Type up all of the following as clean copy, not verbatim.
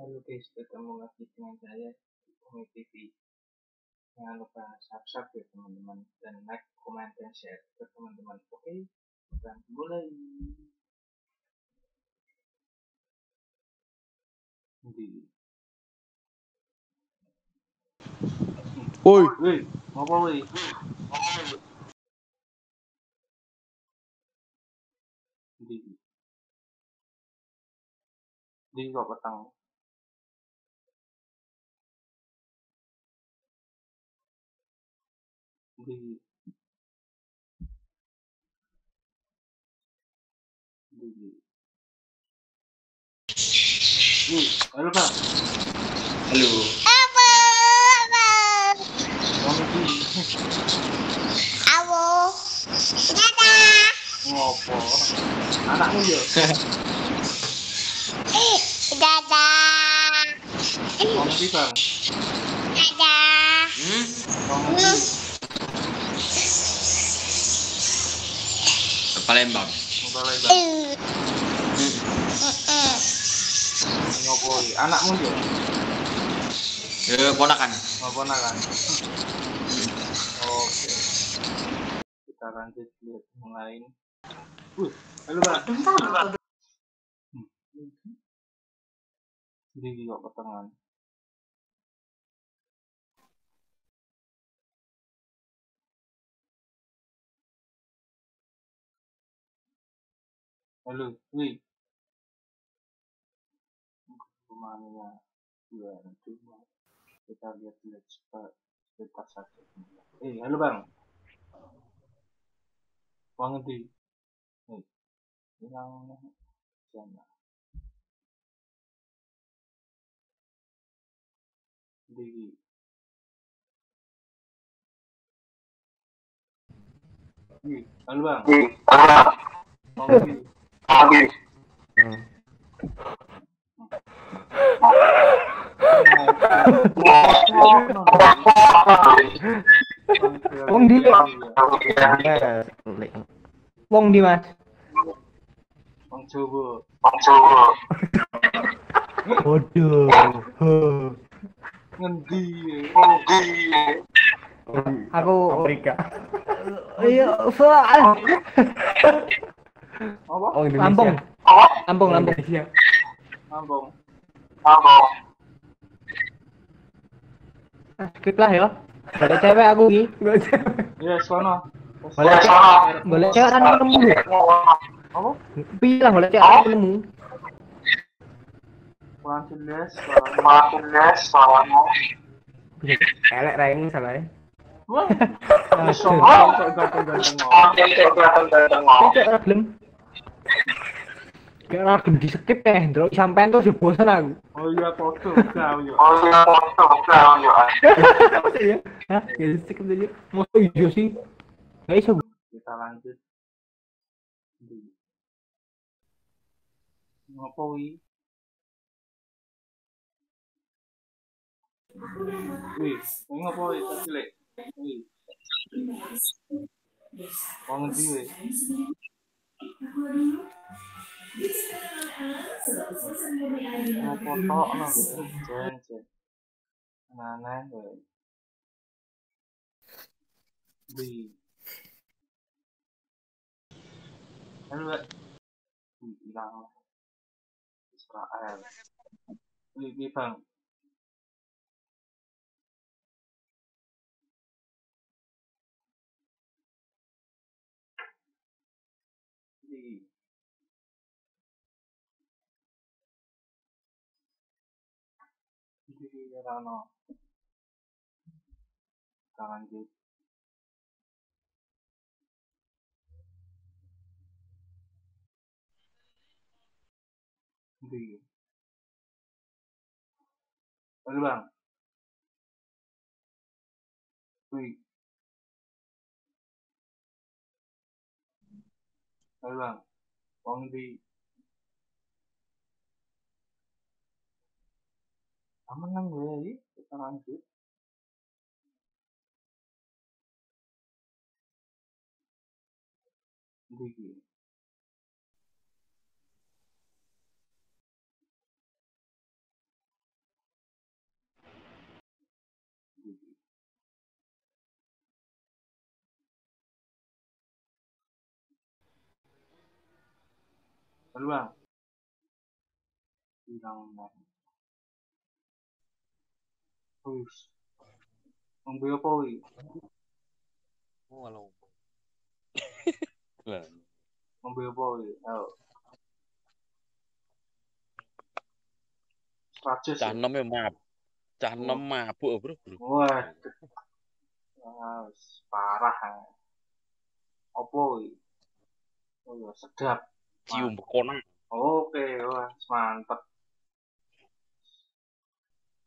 Halo guys, ketemu lagi dengan saya di Umi TV. Jangan lupa subscribe ya teman-teman, dan like, comment, dan share ke teman-teman. Oke, kita mulai. Woi, Ngapa woi? Di kok petang. Di halo Bang. halo. Umi di. Ngopo? Anakmu yo. Umi di Bang. Umi di. Palembang. Mulai Bang. Ngopo? Anakmu yo. Ponakan. Ngopo kan? Oke. Kita lanjut lihat yang lain. Halo Bang. Di kok pertengahan. Halo, wih. Rumahnya cuma kita lihat sekitar saja. Halo Bang. Bang di. Hilang sana. Di. Halo Bang. Bang di. Wong di. Wong di Mas. Bang Jowo. Waduh. Ngendi. Aku Amerika. iya soal Apa? Oh, Lampung. Indonesia. Lampung. Indonesia. Lampung. Skip lah ya. Ada cewek aku ki. Ya, sono. Boleh cewek kan ketemu. Apa? Bilang boleh cewek kan ketemu. Langsung les. Elek raing salah. Wah. Sono ganteng-ganteng. Tidak ragilem. Gak ragilem di skip Ndro. Sampean tuh bosan aku. Oh iya, foto kau yo. Iya. Hah? Ya skip aja. Mau hijau sih. Gak iso. Kita lanjut. Ngopo wi? Ini ngopo wi? Cilik. Wong ndi wi? Ngopo tok no jen. Nanan wi. Di. Halo, hilang Israel. Wih, Bang. Di Rano. Kita lanjut. Di. Halo Bang. Wih. Halo Bang. Wong di. Aman nang gue, kita lanjut. Di. Halo bang, bilang bang. Wis, ngombe apa wi? Oh, halo. Lah, Ngombe apa wi? Ayo. Stratus cah ya? nom ya mab. Cah nom Oh, mabuk, bro, bro. wah, parah ya. Apa wi? Oh ya, sedap. Cium bekona. Oke, wah, mantep.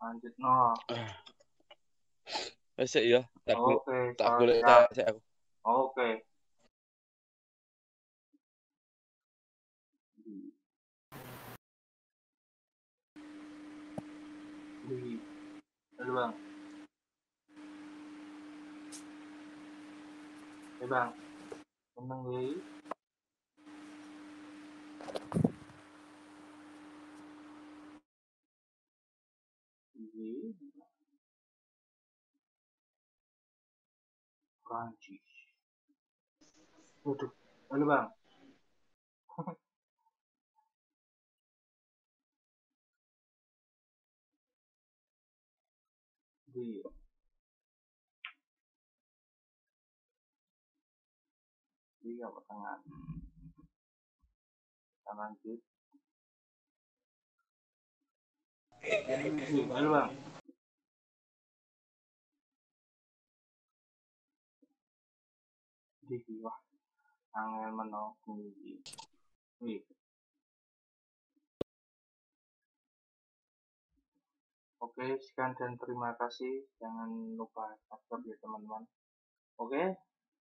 Lanjut no. Wes sik ya, Oke, tak golek siap. tak sik aku. Oke. Wih, halo bang. Bang, seneng wi. Wih, Prancis. Waduh, halo bang. Wih, iya pertengahan. Kita lanjut. Wih, halo bang. Wih, wah, angel menunggu. Wih, oke, sekian dan terima kasih. Jangan lupa subscribe ya teman-teman. Oke.